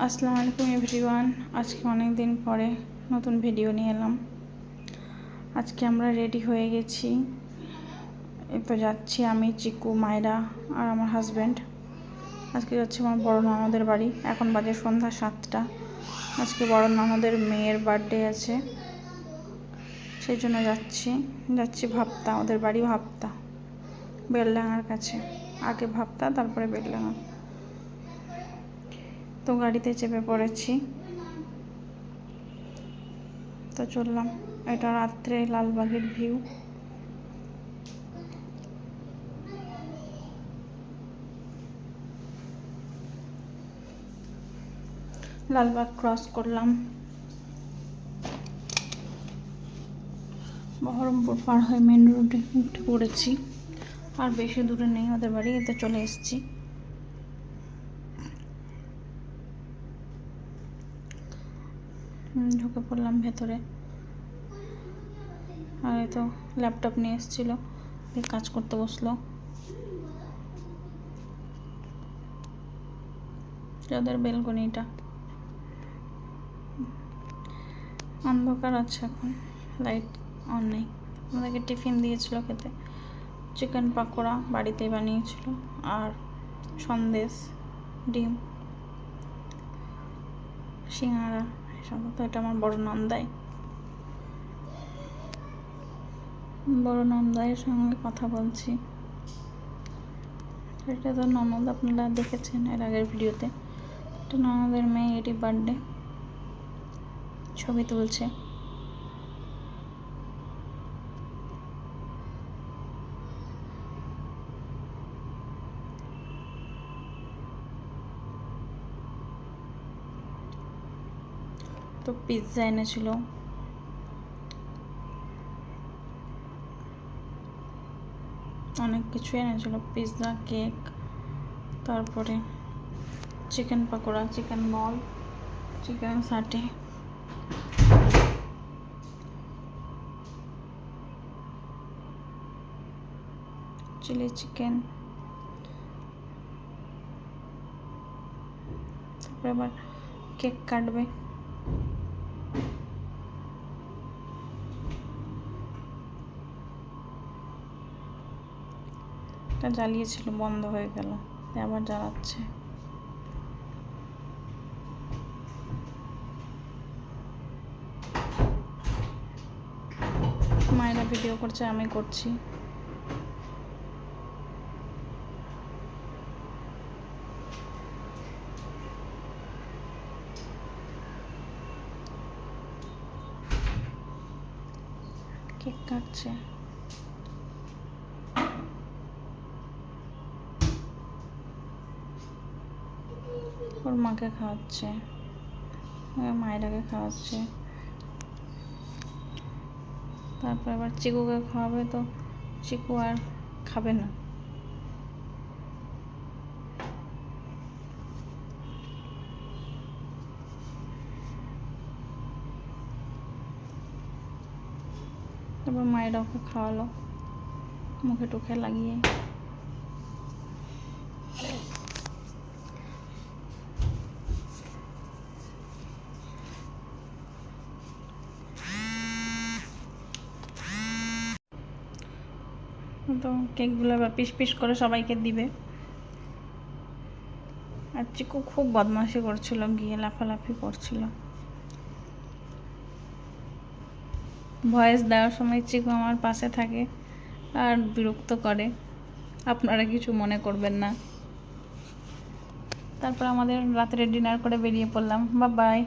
আসসালামু আলাইকুম এভরিওয়ান। আজকে অনেক দিন পরে নতুন ভিডিও নিয়ে এলাম। আজকে আমরা রেডি হয়ে গেছি, এই তো যাচ্ছি আমি, চিকু, মায়রা আর আমার হাজব্যান্ড। আজকে যাচ্ছি আমার বড় ননদের বাড়ি। এখন বাজে সন্ধ্যা 7টা। আজকে বড় ননদের মেয়ের বার্থডে আছে, সেই জন্য যাচ্ছি ভাপ্তা। ওদের বাড়ি ভাপ্তা, বেলডাঙার কাছে। আগে ভাপ্তা, তারপরে বেলডাঙা। তো গাড়িতে চেপে পড়েছি, তো চললাম। এটা রাত্রে লালবাগের ভিউ। লালবাগ ক্রস করলাম, বহরমপুর পার হয়ে মেন রোডে উঠে পড়েছি। আর বেশি দূরে নেই ওদের বাড়ি, এতে চলে এসেছি। ঢুকে পড়লাম ভেতরে। আর এই তো ল্যাপটপ নিয়ে এসেছিলো, কাজ করতে বসলো। ওদের বেলকনিটা অন্ধকার আছে, এখন লাইট অন নেই। আমাদেরকে টিফিন দিয়েছিল খেতে, চিকেন পাকোড়া বাড়িতেই বানিয়েছিল, আর সন্দেশ, ডিম, সিঙ্গাড়া এসব। তো এটা আমার বড় নন্দাইয়ের সঙ্গে কথা বলছি। এটা তো ননদ, আপনারা দেখেছেন এর আগের ভিডিওতে। এটা ননদের মেয়ে, এটি বার্থডে, ছবি তুলছে। তো পিৎজা এনেছিল, অনেক কিছু এনেছিল, পিৎজা, কেক, তারপরে chicken pakora, chicken ball, chicken satay, chilli chicken. তারপরে আবার কেক কাটবে। এটা জ্বালিয়েছিল, বন্ধ হয়ে গেল, আবার জ্বালাচ্ছে। মায়েরা ভিডিও করছে, আমি করছি। কেক কাটছে, ওর মাকে খাওয়াচ্ছে, মায়েরাকে খাওয়াচ্ছে। তারপর আবার চিকুকে খাওয়াবে, তো চিকু আর খাবে না। তারপর মায়েরা ওকে খাওয়ালো, মুখে টুখে লাগিয়ে। তো কেকগুলো আবার পিস পিস করে সবাইকে দিবে। আর চিকু খুব বদমাশি করছিল, গিয়ে লাফালাফি করছিল। ভয়েস দেওয়ার সময় চিকু আমার পাশে থাকে আর বিরক্ত করে, আপনারা কিছু মনে করবেন না। তারপর আমাদের রাত্রে ডিনার করে বেরিয়ে পড়লাম। Bye bye.